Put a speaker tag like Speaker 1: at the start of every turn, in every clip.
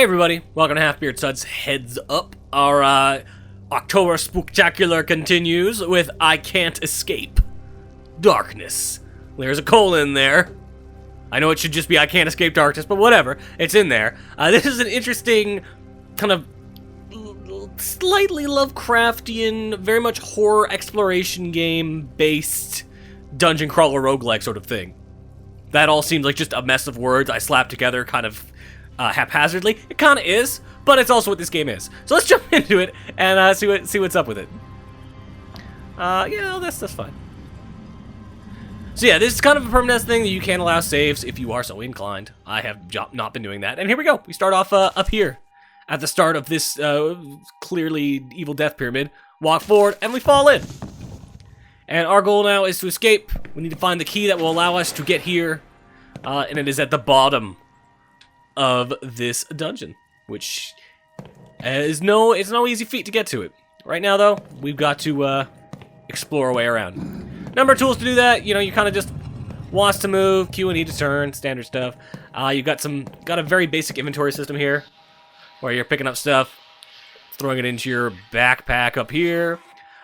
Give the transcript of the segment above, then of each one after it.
Speaker 1: everybody, welcome to Halfbeard Suds Heads Up. Our October Spooktacular continues with I Can't Escape Darkness. There's a colon there. I know it should just be I Can't Escape Darkness, but whatever, it's in there. This is an interesting kind of slightly Lovecraftian, very much horror exploration game based dungeon crawler roguelike sort of thing. That all seems like just a mess of words I slapped together kind of haphazardly. It kind of is, but it's also what this game is. So let's jump into it and see what's up with it. Yeah, that's fine. So yeah, this is kind of a permanent thing that you can allow saves if you are so inclined. I have not been doing that, and here we go. We start off up here at the start of this clearly evil death pyramid. Walk forward, and we fall in. And our goal now is to escape. We need to find the key that will allow us to get here, and it is at the bottom of this dungeon, which is it's no easy feat to get to it. Right now, though, we've got to explore our way around. Number of tools to do that. You know, you kind of just wants to move, Q and E to turn, standard stuff. You got a very basic inventory system here, where you're picking up stuff, throwing it into your backpack up here.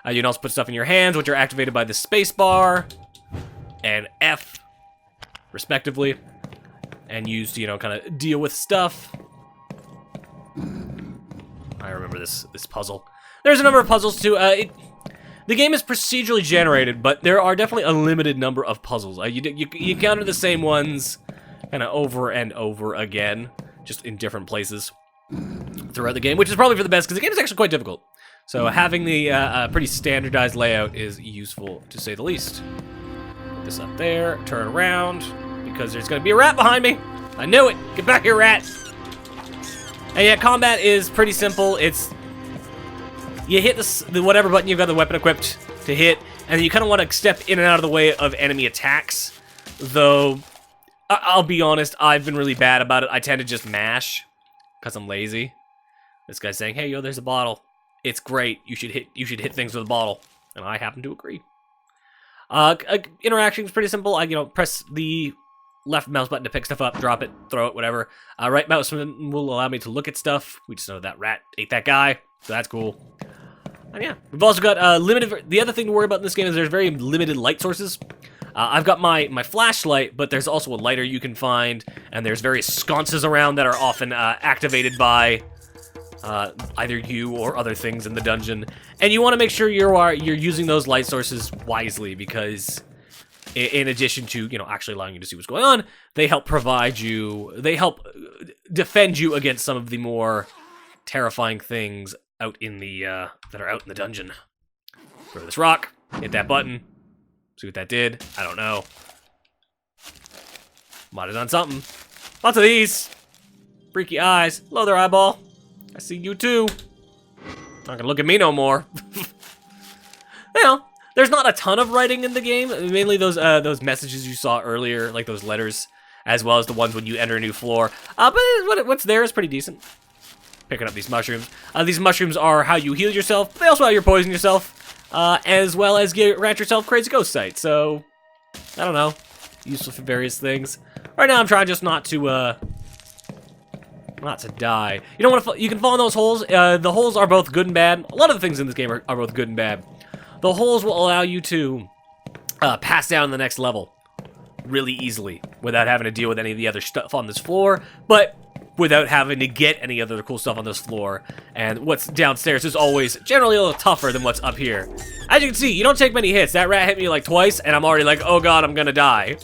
Speaker 1: You can also put stuff in your hands, which are activated by the space bar and F, respectively, and used to, kind of deal with stuff. I remember this puzzle. There's a number of puzzles, too. The game is procedurally generated, but there are definitely a limited number of puzzles. You encounter the same ones kind of over and over again, just in different places throughout the game, which is probably for the best, because the game is actually quite difficult. So having the pretty standardized layout is useful, to say the least. Put this up there, turn around, because there's going to be a rat behind me. I knew it. Get back here, rat. And yeah, combat is pretty simple. You hit the whatever button you've got the weapon equipped to hit, and you kind of want to step in and out of the way of enemy attacks. Though, I'll be honest, I've been really bad about it. I tend to just mash, because I'm lazy. This guy's saying, hey, yo, there's a bottle. It's great. You should hit things with a bottle. And I happen to agree. Interaction is pretty simple. I press the left mouse button to pick stuff up, drop it, throw it, whatever. Right mouse button will allow me to look at stuff. We just know that rat ate that guy, so that's cool. And yeah, we've also got limited. The other thing to worry about in this game is there's very limited light sources. I've got my flashlight, but there's also a lighter you can find, and there's various sconces around that are often activated by either you or other things in the dungeon. And you want to make sure you're using those light sources wisely, because in addition to actually allowing you to see what's going on, they help defend you against some of the more terrifying things out in the that are out in the dungeon. Throw this rock, hit that button, see what that did. I don't know. Might have done something. Lots of these freaky eyes. Hello there, eyeball. I see you too. Not gonna look at me no more. There's not a ton of writing in the game. Mainly those messages you saw earlier, like those letters, as well as the ones when you enter a new floor. But what's there is pretty decent. Picking up these mushrooms. These mushrooms are how you heal yourself, but they also how you poison yourself, as well as grant yourself crazy ghost sight. So, I don't know, useful for various things. Right now, I'm trying just not to die. You don't want to. You can fall in those holes. The holes are both good and bad. A lot of the things in this game are both good and bad. The holes will allow you to pass down to the next level really easily without having to deal with any of the other stuff on this floor, but without having to get any other cool stuff on this floor. And what's downstairs is always generally a little tougher than what's up here. As you can see, you don't take many hits. That rat hit me like twice, and I'm already like, oh god, I'm gonna die.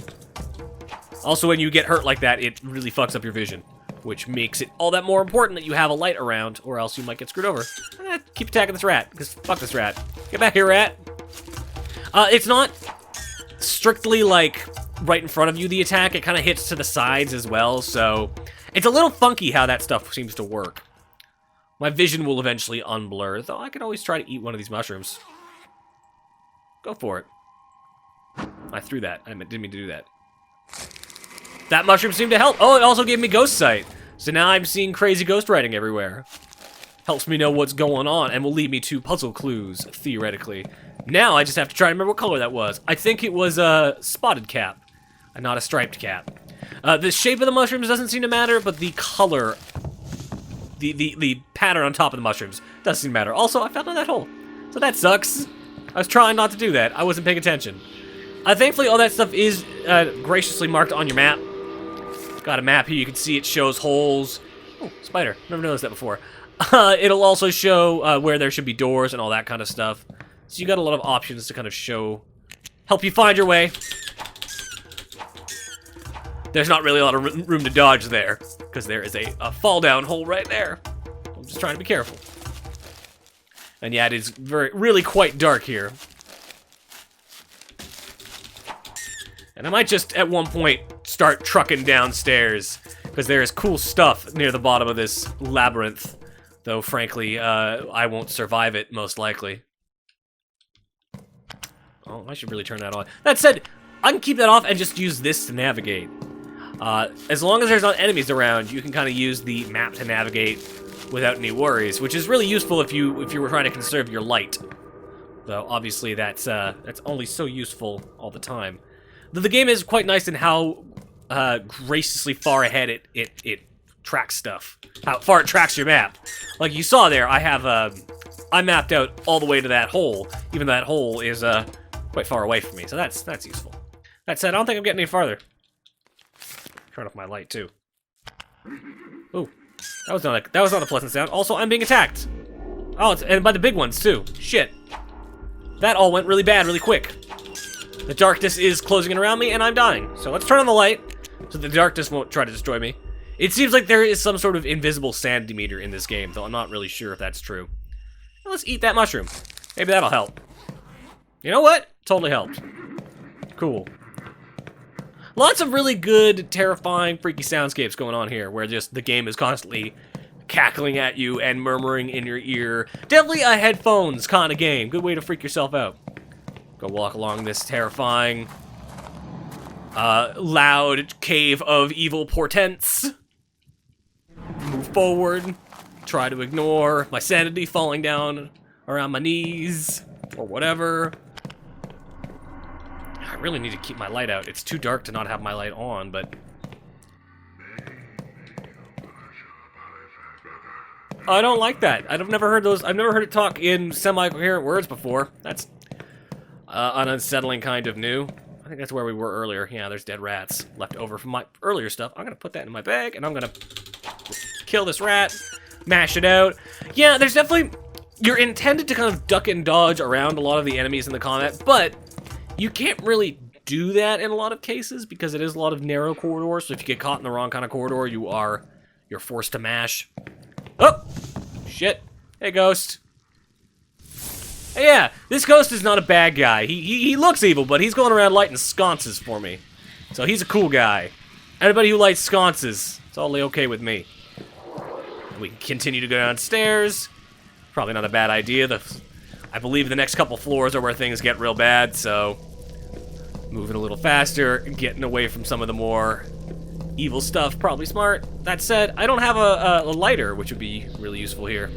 Speaker 1: Also, when you get hurt like that, it really fucks up your vision, which makes it all that more important that you have a light around, or else you might get screwed over. Keep attacking this rat, because fuck this rat. Get back here, rat. It's not strictly, like, right in front of you, the attack. It kind of hits to the sides as well, so it's a little funky how that stuff seems to work. My vision will eventually unblur, though I could always try to eat one of these mushrooms. Go for it. I threw that. I didn't mean to do that. That mushroom seemed to help. Oh, it also gave me ghost sight. So now I'm seeing crazy ghost writing everywhere. Helps me know what's going on and will lead me to puzzle clues, theoretically. Now I just have to try to remember what color that was. I think it was a spotted cap, and not a striped cap. The shape of the mushrooms doesn't seem to matter, but the color the pattern on top of the mushrooms doesn't seem to matter. Also, I fell in that hole, so that sucks. I was trying not to do that. I wasn't paying attention. Thankfully, all that stuff is graciously marked on your map. Got a map here. You can see it shows holes. Oh, spider. Never noticed that before. It'll also show where there should be doors and all that kind of stuff. So you got a lot of options to kind of help you find your way. There's not really a lot of room to dodge there, because there is a fall down hole right there. I'm just trying to be careful. And yeah, it is really quite dark here. And I might just, at one point, start trucking downstairs, because there is cool stuff near the bottom of this labyrinth. Though, frankly, I won't survive it, most likely. Oh, I should really turn that on. That said, I can keep that off and just use this to navigate. As long as there's not enemies around, you can kind of use the map to navigate without any worries, which is really useful if you were trying to conserve your light. Though, obviously, that's only so useful all the time. Though the game is quite nice in how graciously far ahead it tracks stuff. How far it tracks your map. Like you saw there, I mapped out all the way to that hole, even though that hole is quite far away from me, so that's useful. That said, I don't think I'm getting any farther. Turn off my light too. Ooh, that was not a pleasant sound. Also, I'm being attacked. Oh, and by the big ones too. Shit. That all went really bad, really quick. The darkness is closing in around me, and I'm dying. So let's turn on the light, so the darkness won't try to destroy me. It seems like there is some sort of invisible sanity meter in this game, though I'm not really sure if that's true. Now let's eat that mushroom. Maybe that'll help. You know what? Totally helped. Cool. Lots of really good, terrifying, freaky soundscapes going on here, where just the game is constantly cackling at you and murmuring in your ear. Definitely a headphones kind of game. Good way to freak yourself out. Go walk along this terrifying, loud cave of evil portents. Move forward. Try to ignore my sanity falling down around my knees, or whatever. I really need to keep my light out. It's too dark to not have my light on, but... I don't like that. I've never heard those. I've never heard it talk in semi-coherent words before. That's an unsettling kind of new. I think that's where we were earlier. Yeah, there's dead rats left over from my earlier stuff. I'm gonna put that in my bag, and I'm gonna kill this rat, mash it out. Yeah, there's definitely... You're intended to kind of duck and dodge around a lot of the enemies in the combat, but you can't really do that in a lot of cases because it is a lot of narrow corridors. So if you get caught in the wrong kind of corridor, you're forced to mash. Oh, shit! Hey, ghost. Hey, yeah, this ghost is not a bad guy. He looks evil, but he's going around lighting sconces for me, so he's a cool guy. Anybody who lights sconces, it's all okay with me. We can continue to go downstairs. Probably not a bad idea. I believe the next couple floors are where things get real bad, so moving a little faster, getting away from some of the more evil stuff, probably smart. That said, I don't have a lighter, which would be really useful here.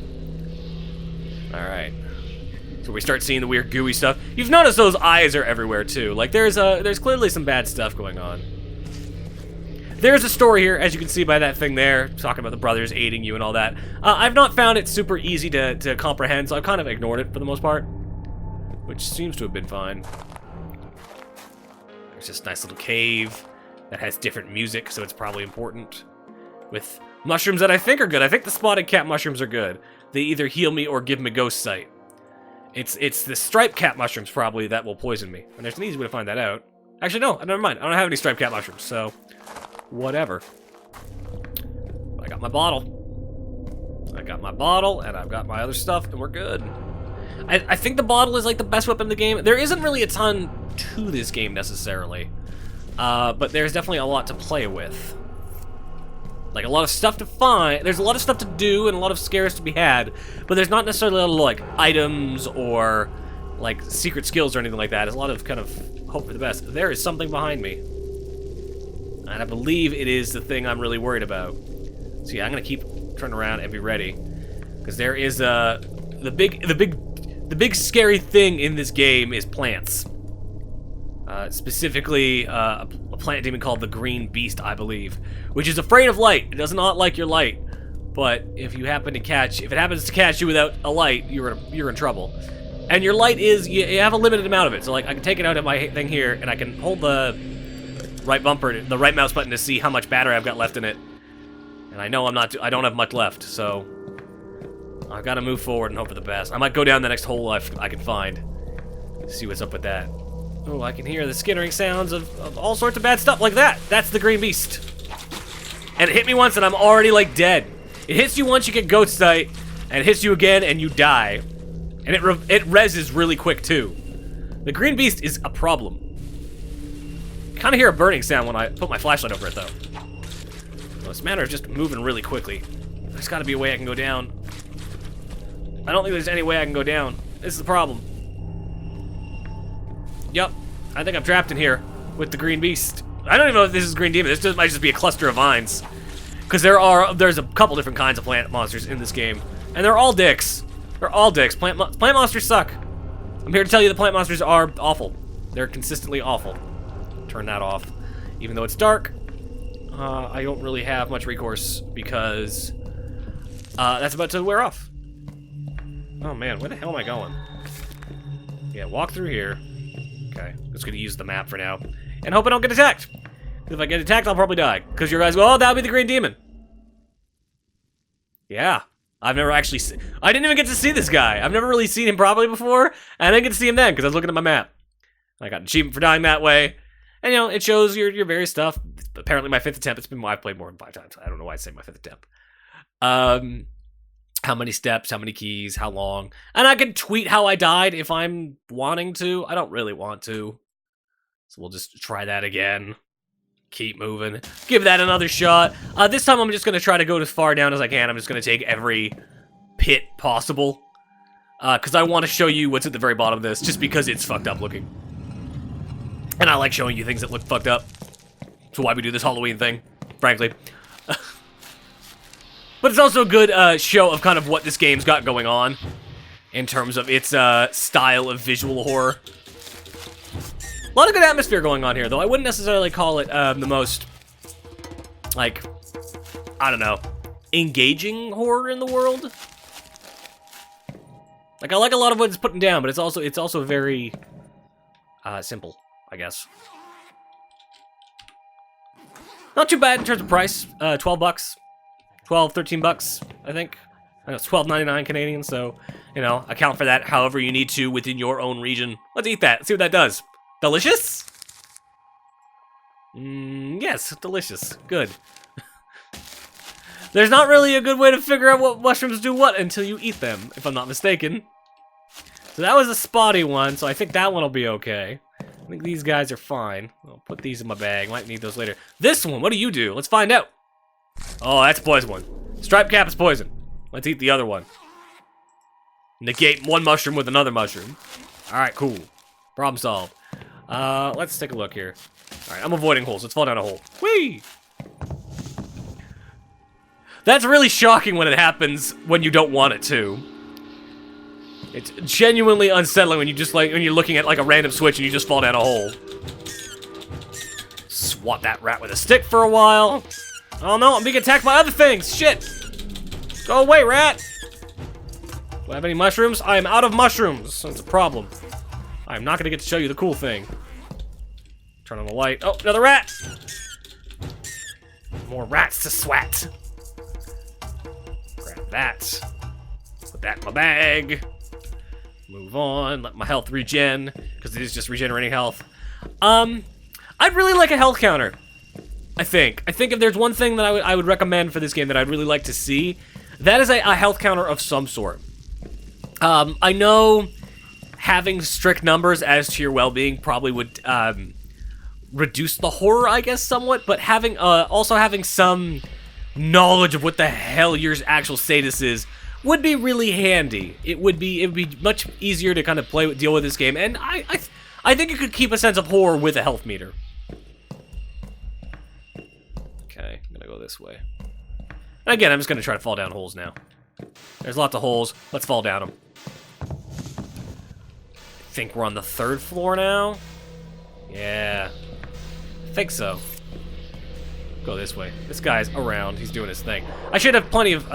Speaker 1: Alright. So we start seeing the weird gooey stuff. You've noticed those eyes are everywhere, too. Like, there's clearly some bad stuff going on. There's a story here, as you can see by that thing there, talking about the brothers aiding you and all that. I've not found it super easy to comprehend, so I've kind of ignored it for the most part, which seems to have been fine. There's this nice little cave that has different music, so it's probably important. With mushrooms that I think are good. I think the spotted cat mushrooms are good. They either heal me or give me ghost sight. It's the striped cat mushrooms probably that will poison me, and there's an easy way to find that out. Actually, no, never mind. I don't have any striped cat mushrooms, so whatever. I got my bottle. I got my bottle, and I've got my other stuff, and we're good. I think the bottle is like the best weapon in the game. There isn't really a ton to this game necessarily, but there's definitely a lot to play with. Like a lot of stuff to find. There's a lot of stuff to do and a lot of scares to be had, but there's not necessarily a lot of like items or like secret skills or anything like that. It's a lot of kind of hope for the best. There is something behind me, and I believe it is the thing I'm really worried about. So yeah, I'm gonna keep turning around and be ready, because there is the big scary thing in this game is plants. Specifically, a plant demon called the Green Beast, I believe, which is afraid of light. It does not like your light. But if you happen to catch, if it happens to catch you without a light, you're in trouble. And your light is, you have a limited amount of it. So like I can take it out of my thing here, and I can hold the right bumper, the right mouse button to see how much battery I've got left in it. And I know I don't have much left, so I've got to move forward and hope for the best. I might go down the next hole I can find. See what's up with that. Oh, I can hear the skittering sounds of all sorts of bad stuff like that. That's the green beast. And it hit me once and I'm already like dead. It hits you once, you get goat sight, and it hits you again and you die. And it reses really quick too. The green beast is a problem. Kind of hear a burning sound when I put my flashlight over it though. Well, it's a matter of just moving really quickly. There's got to be a way I can go down. I don't think there's any way I can go down. This is the problem. Yup, I think I'm trapped in here with the green beast. I don't even know if this is green demon. This might just be a cluster of vines. Because there's a couple different kinds of plant monsters in this game. And they're all dicks. They're all dicks. Plant monsters suck. I'm here to tell you the plant monsters are awful. They're consistently awful. Turn that off. Even though it's dark, I don't really have much recourse because that's about to wear off. Oh man, where the hell am I going? Yeah, walk through here. Okay, I'm just gonna use the map for now. And hope I don't get attacked. If I get attacked, I'll probably die. Because your guys go, oh, that'll be the green demon. Yeah. I've never actually I didn't even get to see this guy. I've never really seen him probably before. And I didn't get to see him then because I was looking at my map. I got an achievement for dying that way. And, you know, it shows your various stuff. Apparently my 5th attempt. I've played more than 5 times. I don't know why I say my 5th attempt. How many steps, how many keys, how long. And I can tweet how I died if I'm wanting to. I don't really want to. So we'll just try that again. Keep moving. Give that another shot. This time I'm just going to try to go as far down as I can. I'm just going to take every pit possible. Because I want to show you what's at the very bottom of this. Just because it's fucked up looking. And I like showing you things that look fucked up. That's why we do this Halloween thing, frankly. But it's also a good show of kind of what this game's got going on. In terms of its style of visual horror. A lot of good atmosphere going on here, though. I wouldn't necessarily call it the most, like, I don't know, engaging horror in the world. Like, I like a lot of what it's putting down, but it's also very simple, I guess. Not too bad in terms of price. 12 bucks, 12, 13 bucks, I think. I know it's $12.99 Canadian, so you know, account for that however you need to within your own region. Let's eat that. See what that does. Delicious? Yes, delicious. Good. There's not really a good way to figure out what mushrooms do what until you eat them, if I'm not mistaken. So that was a spotty one, so I think that one will be okay. I think these guys are fine. I'll put these in my bag. Might need those later. This one, what do you do? Let's find out. Oh, that's a poison one. Striped cap is poison. Let's eat the other one. Negate one mushroom with another mushroom. Alright, cool. Problem solved. Let's take a look here. Alright, I'm avoiding holes. Let's fall down a hole. Whee! That's really shocking when it happens when you don't want it to. It's genuinely unsettling when you just when you're looking at like a random switch and you just fall down a hole. Swat that rat with a stick for a while. Oh no, I'm being attacked by other things. Shit! Go away, rat! Do I have any mushrooms? I am out of mushrooms. That's a problem. I'm not gonna get to show you the cool thing. Turn on the light. Oh, another rat! More rats to swat. Grab that. Put that in my bag. Move on. Let my health regen, because it is just regenerating health. I'd really like a health counter. I think if there's one thing that I would recommend for this game that I'd really like to see, that is a health counter of some sort. I know having strict numbers as to your well-being probably would reduce the horror, I guess, somewhat, but having also having some knowledge of what the hell your actual status is would be really handy. It would be much easier to kind of deal with this game, and I think it could keep a sense of horror with a health meter. Okay, I'm gonna go this way. And again, I'm just gonna try to fall down holes now. There's lots of holes. Let's fall down them. I think we're on the 3rd floor now. Yeah, I think so. Go this way. This guy's around. He's doing his thing. I should have plenty of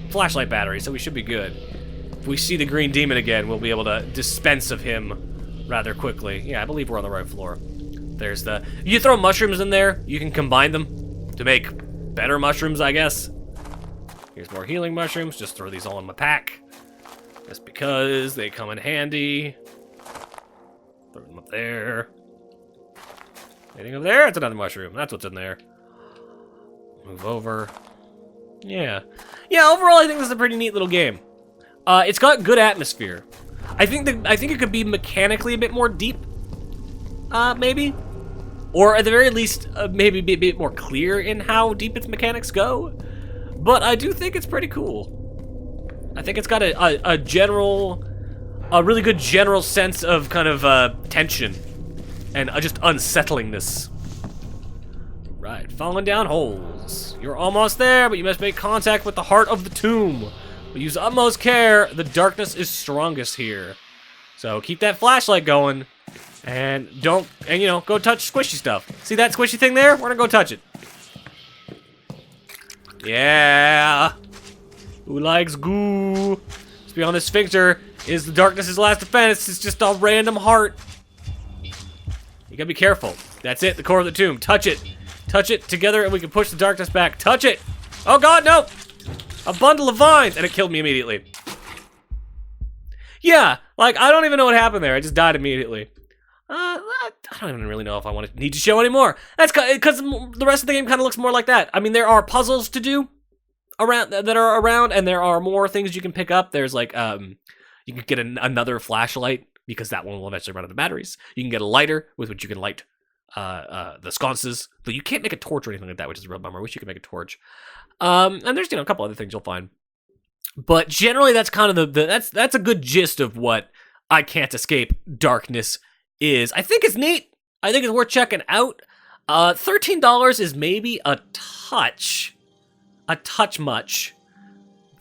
Speaker 1: flashlight batteries, so we should be good. If we see the green demon again, we'll be able to dispense of him rather quickly. Yeah, I believe we're on the right floor. There's the... You throw mushrooms in there, you can combine them to make better mushrooms, I guess. Here's more healing mushrooms. Just throw these all in my pack. Just because they come in handy. Throw them up there. Anything over there? It's another mushroom. That's what's in there. Move over. Yeah. Yeah, overall, I think this is a pretty neat little game. It's got good atmosphere. I think it could be mechanically a bit more deep. Maybe. Or at the very least, maybe be a bit more clear in how deep its mechanics go. But I do think it's pretty cool. I think it's got a really good general sense of kind of tension and just unsettlingness. Right, falling down holes. You're almost there, but you must make contact with the heart of the tomb. But use utmost care. The darkness is strongest here. So keep that flashlight going, and go touch squishy stuff. See that squishy thing there? We're gonna go touch it. Yeah. Who likes goo? Just beyond the sphincter is the darkness's last defense. It's just a random heart. You gotta be careful. That's it, the core of the tomb. Touch it. Touch it together and we can push the darkness back. Touch it! Oh god, no! A bundle of vines! And it killed me immediately. Yeah, like, I don't even know what happened there. I just died immediately. I don't even really know if I need to show anymore. That's because the rest of the game kind of looks more like that. I mean, there are puzzles to do that are around, and there are more things you can pick up. There's like, you can get another flashlight, because that one will eventually run out of batteries. You can get a lighter with which you can light the sconces, but you can't make a torch or anything like that, which is a real bummer. I wish you could make a torch. And there's a couple other things you'll find, but generally that's kind of that's a good gist of what I Can't Escape Darkness is. I think it's neat. I think it's worth checking out. $13 is maybe a touch much,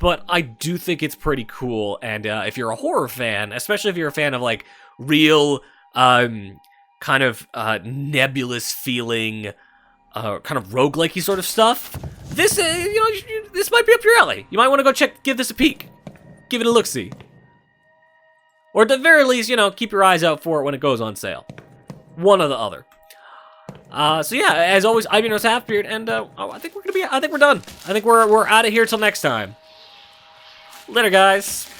Speaker 1: but I do think it's pretty cool. And if you're a horror fan, especially if you're a fan of like real kind of nebulous feeling, kind of roguelike-y sort of stuff, this this might be up your alley. You might want to go give this a peek, give it a look-see, or at the very least, keep your eyes out for it when it goes on sale. One or the other. So yeah, as always, I'm your host Halfbeard, and I think we're done. I think we're out of here till next time. Later, guys.